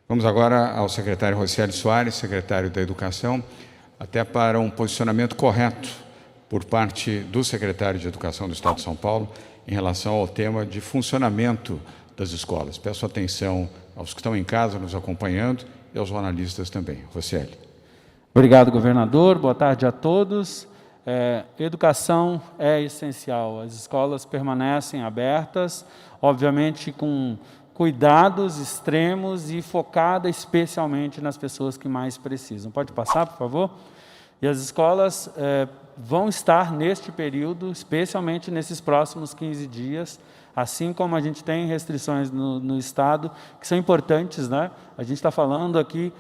Vamos agora ao secretário Rocieli Soares, secretário da Educação, até para um posicionamento correto por parte do secretário de Educação do Estado de São Paulo em relação ao tema de funcionamento das escolas. Peço atenção aos que estão em casa nos acompanhando e aos jornalistas também. Rocieli. Obrigado, governador. Boa tarde a todos. Educação é essencial. As escolas permanecem abertas, obviamente com cuidados extremos e focada especialmente nas pessoas que mais precisam. Pode passar, por favor? E as escolas vão estar neste período, especialmente nesses próximos 15 dias, assim como a gente tem restrições no Estado, que são importantes, né? A gente está falando aqui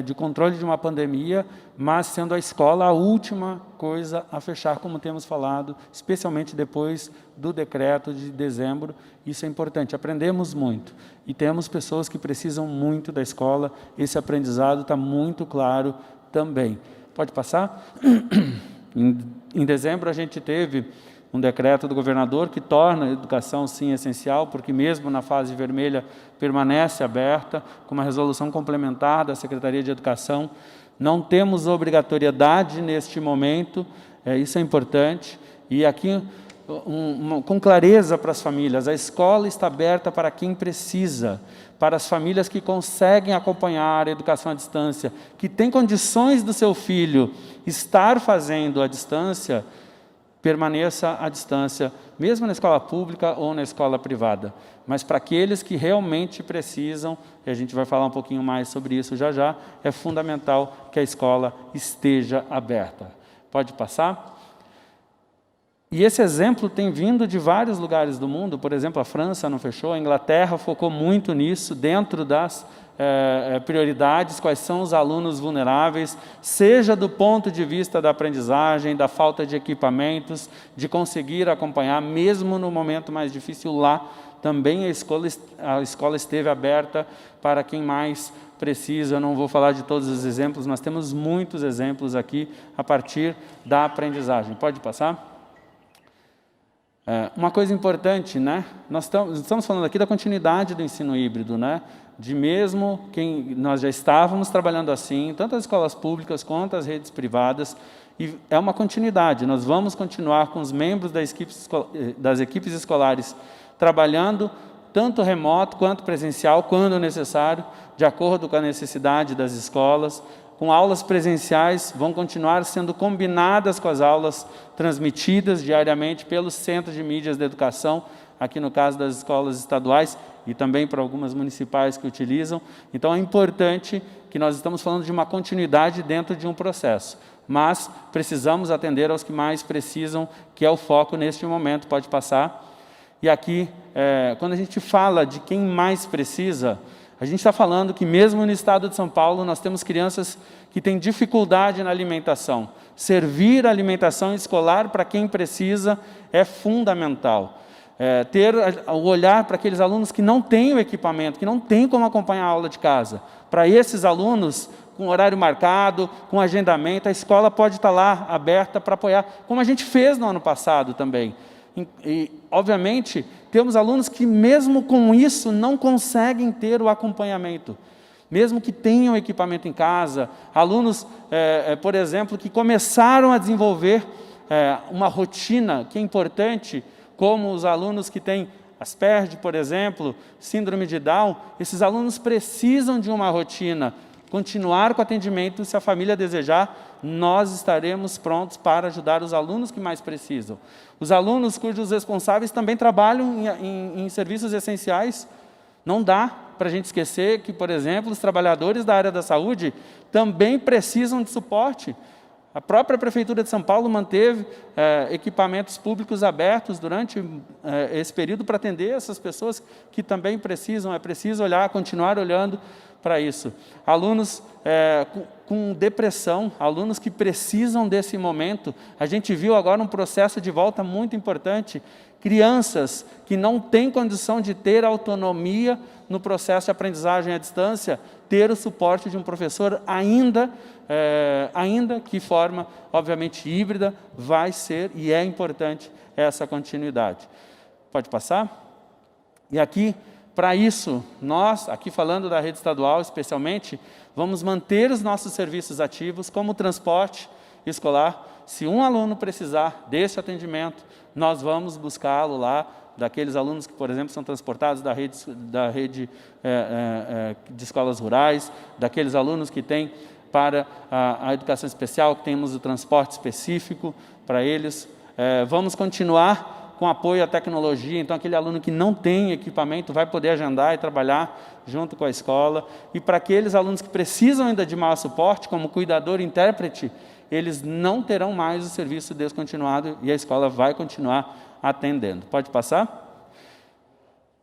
de controle de uma pandemia, mas sendo a escola a última coisa a fechar, como temos falado, especialmente depois do decreto de dezembro. Isso é importante, aprendemos muito e temos pessoas que precisam muito da escola, esse aprendizado está muito claro também. Pode passar? Em dezembro a gente teve um decreto do governador que torna a educação, sim, essencial, porque mesmo na fase vermelha permanece aberta, com uma resolução complementar da Secretaria de Educação. Não temos obrigatoriedade neste momento, isso é importante. E aqui, com clareza para as famílias, a escola está aberta para quem precisa, para as famílias que conseguem acompanhar a educação à distância, que têm condições do seu filho estar fazendo à distância, permaneça à distância, mesmo na escola pública ou na escola privada. Mas para aqueles que realmente precisam, e a gente vai falar um pouquinho mais sobre isso já já, é fundamental que a escola esteja aberta. Pode passar? E esse exemplo tem vindo de vários lugares do mundo, por exemplo, a França não fechou, a Inglaterra focou muito nisso, dentro das prioridades, quais são os alunos vulneráveis, seja do ponto de vista da aprendizagem, da falta de equipamentos, de conseguir acompanhar, mesmo no momento mais difícil lá, também a escola esteve aberta para quem mais precisa. Eu não vou falar de todos os exemplos, mas temos muitos exemplos aqui a partir da aprendizagem. Pode passar? Uma coisa importante, né? Nós estamos falando aqui da continuidade do ensino híbrido, né? De mesmo quem nós já estávamos trabalhando assim, tanto as escolas públicas quanto as redes privadas, e é uma continuidade. Nós vamos continuar com os membros das equipes escolares trabalhando tanto remoto quanto presencial, quando necessário, de acordo com a necessidade das escolas. Com aulas presenciais, vão continuar sendo combinadas com as aulas transmitidas diariamente pelos centros de mídias da educação, aqui no caso das escolas estaduais e também para algumas municipais que utilizam. Então, é importante que nós estamos falando de uma continuidade dentro de um processo, mas precisamos atender aos que mais precisam, que é o foco neste momento. Pode passar. E aqui, quando a gente fala de quem mais precisa, a gente está falando que mesmo no estado de São Paulo, nós temos crianças que têm dificuldade na alimentação. Servir a alimentação escolar para quem precisa é fundamental. Ter o olhar para aqueles alunos que não têm o equipamento, que não têm como acompanhar a aula de casa. Para esses alunos, com horário marcado, com agendamento, a escola pode estar lá aberta para apoiar, como a gente fez no ano passado também. E, obviamente, temos alunos que, mesmo com isso, não conseguem ter o acompanhamento, mesmo que tenham equipamento em casa. Alunos, por exemplo, que começaram a desenvolver uma rotina que é importante, como os alunos que têm Asperger, por exemplo, síndrome de Down. Esses alunos precisam de uma rotina. Continuar com o atendimento, se a família desejar, nós estaremos prontos para ajudar os alunos que mais precisam. Os alunos cujos responsáveis também trabalham em serviços essenciais. Não dá para a gente esquecer que, por exemplo, os trabalhadores da área da saúde também precisam de suporte. A própria Prefeitura de São Paulo manteve equipamentos públicos abertos durante esse período para atender essas pessoas que também precisam. É preciso continuar olhando para isso. Alunos com depressão, alunos que precisam desse momento. A gente viu agora um processo de volta muito importante. Crianças que não têm condição de ter autonomia no processo de aprendizagem à distância, ter o suporte de um professor, ainda que forma, obviamente, híbrida, vai ser e é importante essa continuidade. Pode passar? E aqui, Para isso, nós, aqui falando da rede estadual especialmente, vamos manter os nossos serviços ativos, como o transporte escolar. Se um aluno precisar desse atendimento, nós vamos buscá-lo lá, daqueles alunos que, por exemplo, são transportados da rede de escolas rurais, daqueles alunos que têm para a educação especial, que temos o transporte específico para eles. Vamos continuar com apoio à tecnologia, então aquele aluno que não tem equipamento vai poder agendar e trabalhar junto com a escola. E para aqueles alunos que precisam ainda de maior suporte, como cuidador e intérprete, eles não terão mais o serviço descontinuado e a escola vai continuar atendendo. Pode passar?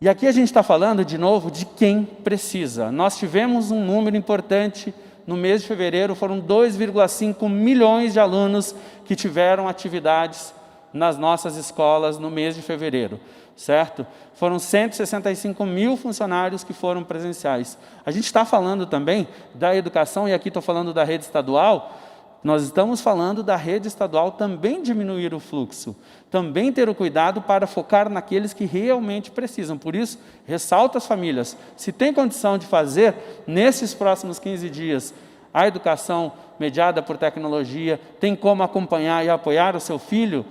E aqui a gente está falando, de novo, de quem precisa. Nós tivemos um número importante. No mês de fevereiro, foram 2,5 milhões de alunos que tiveram atividades nas nossas escolas no mês de fevereiro, certo? Foram 165 mil funcionários que foram presenciais. A gente está falando também da educação, e aqui estou falando da rede estadual. Nós estamos falando da rede estadual também diminuir o fluxo, também ter o cuidado para focar naqueles que realmente precisam. Por isso, ressalto às famílias, se tem condição de fazer, nesses próximos 15 dias, a educação mediada por tecnologia, tem como acompanhar e apoiar o seu filho,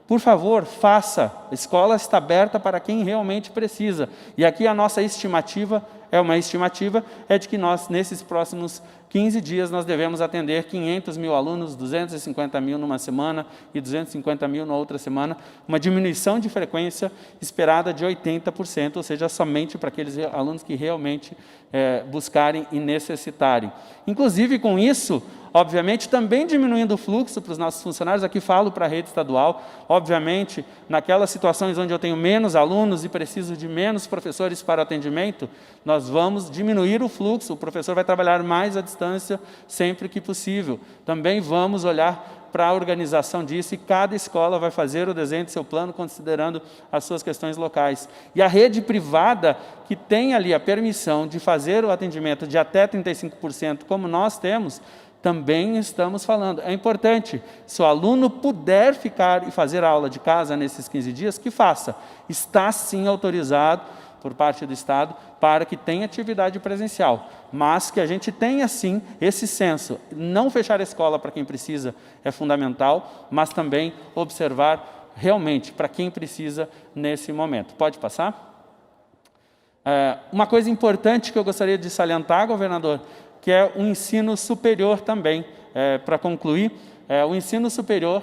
por favor, faça. A escola está aberta para quem realmente precisa. E aqui a nossa estimativa, é de que nós, nesses próximos 15 dias, nós devemos atender 500 mil alunos, 250 mil numa semana e 250 mil na outra semana, uma diminuição de frequência esperada de 80%, ou seja, somente para aqueles alunos que realmente buscarem e necessitarem. Inclusive, com isso, obviamente, também diminuindo o fluxo para os nossos funcionários, aqui falo para a rede estadual, obviamente, naquelas situações onde eu tenho menos alunos e preciso de menos professores para o atendimento, nós vamos diminuir o fluxo, o professor vai trabalhar mais à distância sempre que possível. Também vamos olhar para a organização disso, e cada escola vai fazer o desenho do seu plano, considerando as suas questões locais. E a rede privada, que tem ali a permissão de fazer o atendimento de até 35%, como nós temos, também estamos falando. É importante, se o aluno puder ficar e fazer a aula de casa nesses 15 dias, que faça. Está sim autorizado por parte do Estado para que tenha atividade presencial, mas que a gente tenha sim esse senso. Não fechar a escola para quem precisa é fundamental, mas também observar realmente para quem precisa nesse momento. Pode passar? Uma coisa importante que eu gostaria de salientar, governador, que é o ensino superior também. Para concluir, o ensino superior,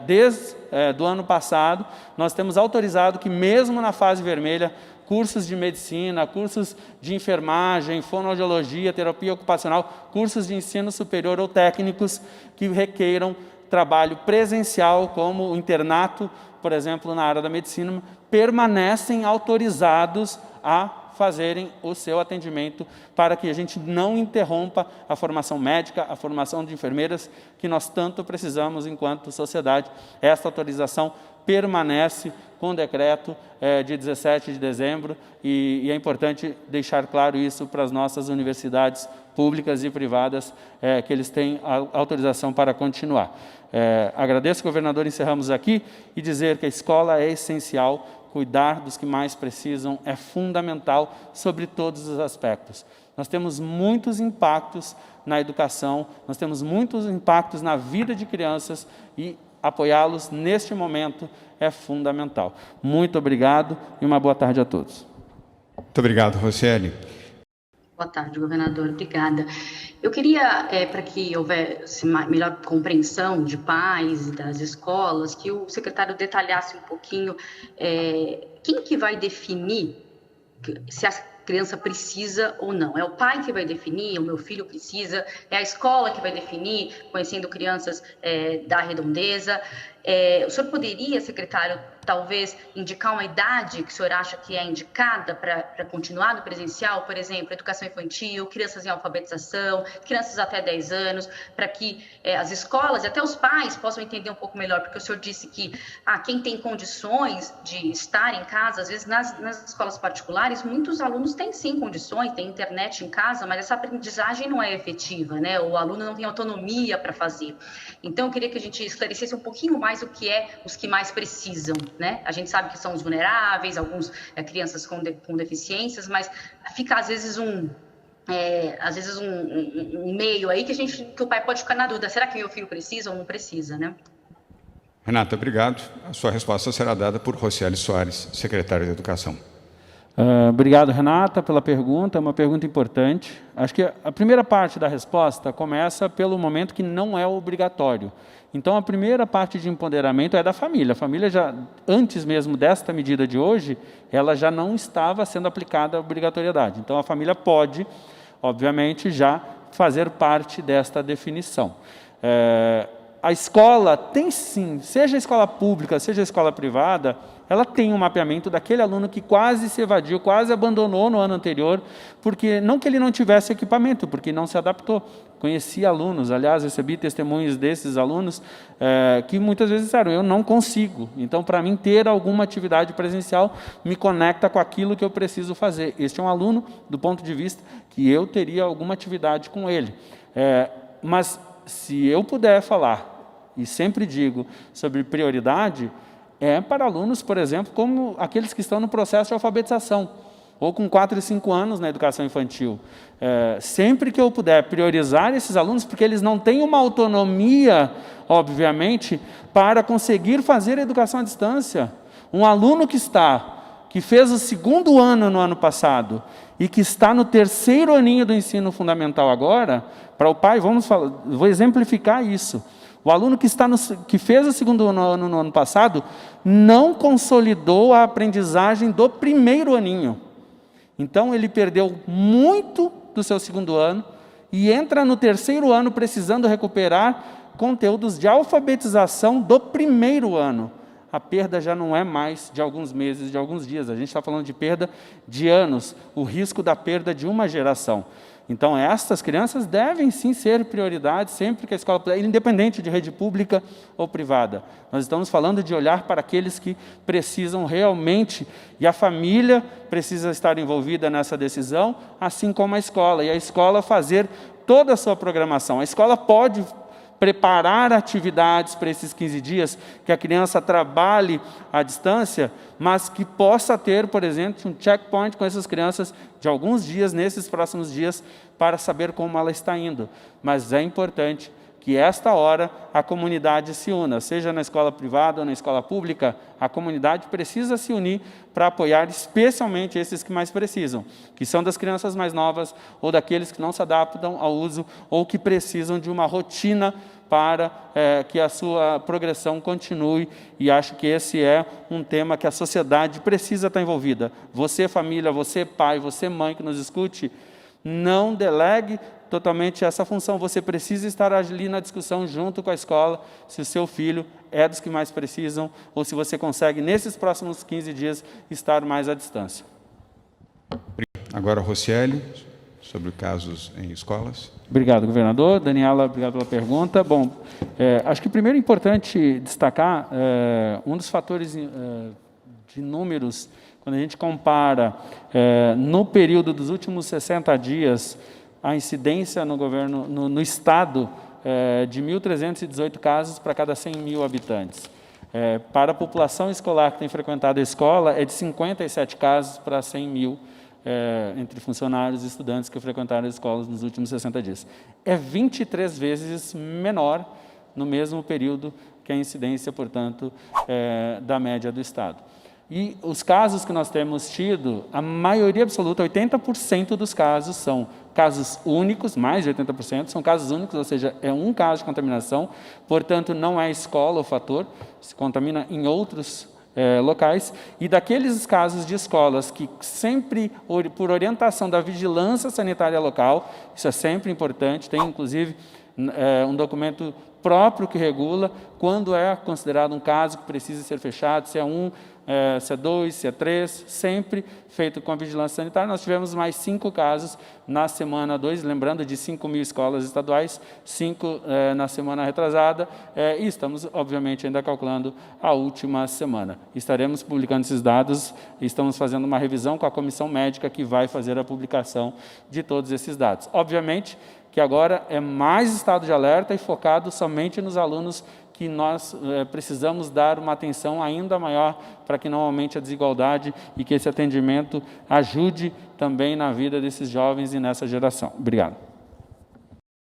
desde do ano passado, nós temos autorizado que mesmo na fase vermelha, cursos de medicina, cursos de enfermagem, fonoaudiologia, terapia ocupacional, cursos de ensino superior ou técnicos que requeiram trabalho presencial, como o internato, por exemplo, na área da medicina, permanecem autorizados a fazerem o seu atendimento para que a gente não interrompa a formação médica, a formação de enfermeiras, que nós tanto precisamos enquanto sociedade. Esta autorização permanece com o decreto de 17 de dezembro e é importante deixar claro isso para as nossas universidades públicas e privadas, que eles têm a autorização para continuar. Agradeço, governador, encerramos aqui e dizer que a escola é essencial, cuidar dos que mais precisam é fundamental sobre todos os aspectos. Nós temos muitos impactos na educação, nós temos muitos impactos na vida de crianças e apoiá-los neste momento é fundamental. Muito obrigado e uma boa tarde a todos. Muito obrigado, Rocieli. Boa tarde, governador. Obrigada. Eu queria, para que houvesse melhor compreensão de pais e das escolas, que o secretário detalhasse um pouquinho quem que vai definir se a criança precisa ou não. É o pai que vai definir, o meu filho precisa, é a escola que vai definir, conhecendo crianças da redondeza. O senhor poderia, secretário, talvez indicar uma idade que o senhor acha que é indicada para continuar no presencial, por exemplo, educação infantil, crianças em alfabetização, crianças até 10 anos, para que as escolas e até os pais possam entender um pouco melhor, porque o senhor disse que quem tem condições de estar em casa, às vezes nas escolas particulares, muitos alunos têm sim condições, têm internet em casa, mas essa aprendizagem não é efetiva, né? O aluno não tem autonomia para fazer. Então, eu queria que a gente esclarecesse um pouquinho mais o que é os que mais precisam. né? A gente sabe que são os vulneráveis, alguns crianças com deficiências, mas fica às vezes um meio aí que o pai pode ficar na dúvida, será que meu filho precisa ou não precisa, né? Renata, obrigado. A sua resposta será dada por Rocieli Soares, secretária de Educação. Obrigado, Renata, pela pergunta, é uma pergunta importante. Acho que a primeira parte da resposta começa pelo momento que não é obrigatório. Então, a primeira parte de empoderamento é da família. A família já, antes mesmo desta medida de hoje, ela já não estava sendo aplicada a obrigatoriedade. Então, a família pode, obviamente, já fazer parte desta definição. A escola tem sim, seja a escola pública, seja a escola privada, ela tem um mapeamento daquele aluno que quase se evadiu, quase abandonou no ano anterior, porque não que ele não tivesse equipamento, porque não se adaptou. Conheci alunos, aliás, recebi testemunhos desses alunos que muitas vezes disseram, eu não consigo. Então, para mim, ter alguma atividade presencial me conecta com aquilo que eu preciso fazer. Este é um aluno, do ponto de vista que eu teria alguma atividade com ele. Mas, se eu puder falar, e sempre digo, sobre prioridade, para alunos, por exemplo, como aqueles que estão no processo de alfabetização, ou com 4 e 5 anos na educação infantil. Sempre que eu puder priorizar esses alunos, porque eles não têm uma autonomia, obviamente, para conseguir fazer a educação à distância. Um aluno que fez o 2º ano no ano passado, e que está no 3º aninho do ensino fundamental agora, para o pai, vou exemplificar isso. O aluno que fez o 2º ano no ano passado, não consolidou a aprendizagem do 1º aninho. Então, ele perdeu muito do seu 2º ano e entra no 3º ano precisando recuperar conteúdos de alfabetização do 1º ano. A perda já não é mais de alguns meses, de alguns dias. A gente está falando de perda de anos, o risco da perda de uma geração. Então, essas crianças devem sim ser prioridade sempre que a escola puder, independente de rede pública ou privada. Nós estamos falando de olhar para aqueles que precisam realmente, e a família precisa estar envolvida nessa decisão, assim como a escola. E a escola fazer toda a sua programação. A escola pode preparar atividades para esses 15 dias, que a criança trabalhe à distância, mas que possa ter, por exemplo, um checkpoint com essas crianças de alguns dias, nesses próximos dias, para saber como ela está indo. Mas é importante que esta hora a comunidade se una, seja na escola privada ou na escola pública, a comunidade precisa se unir para apoiar especialmente esses que mais precisam, que são das crianças mais novas ou daqueles que não se adaptam ao uso ou que precisam de uma rotina para que a sua progressão continue, e acho que esse é um tema que a sociedade precisa estar envolvida. Você, família, você, pai, você, mãe, que nos escute, não delegue totalmente essa função. Você precisa estar ali na discussão junto com a escola, se o seu filho é dos que mais precisam, ou se você consegue, nesses próximos 15 dias, estar mais à distância. Agora, Rocieli, sobre casos em escolas. Obrigado, governador. Daniela, obrigado pela pergunta. Bom, acho que primeiro é importante destacar um dos fatores de números, quando a gente compara no período dos últimos 60 dias, a incidência no governo, no estado, de 1.318 casos para cada 100 mil habitantes. Para a população escolar que tem frequentado a escola, é de 57 casos para 100 mil entre funcionários e estudantes que frequentaram as escolas nos últimos 60 dias. É 23 vezes menor no mesmo período que a incidência, portanto, da média do estado. E os casos que nós temos tido, a maioria absoluta, 80% dos casos são casos únicos, mais de 80% são casos únicos, ou seja, é um caso de contaminação, portanto, não é a escola o fator, se contamina em outros locais, e daqueles casos de escolas que sempre, por orientação da vigilância sanitária local, isso é sempre importante, tem inclusive um documento próprio que regula quando é considerado um caso que precisa ser fechado, se é 1, se é 2, se é 3, sempre feito com a vigilância sanitária. Nós tivemos mais 5 casos na semana 2, lembrando de 5 mil escolas estaduais, 5 na semana retrasada, e estamos, obviamente, ainda calculando a última semana. Estaremos publicando esses dados, estamos fazendo uma revisão com a comissão médica que vai fazer a publicação de todos esses dados. Obviamente que agora é mais estado de alerta e focado somente nos alunos que nós precisamos dar uma atenção ainda maior para que não aumente a desigualdade e que esse atendimento ajude também na vida desses jovens e nessa geração. Obrigado.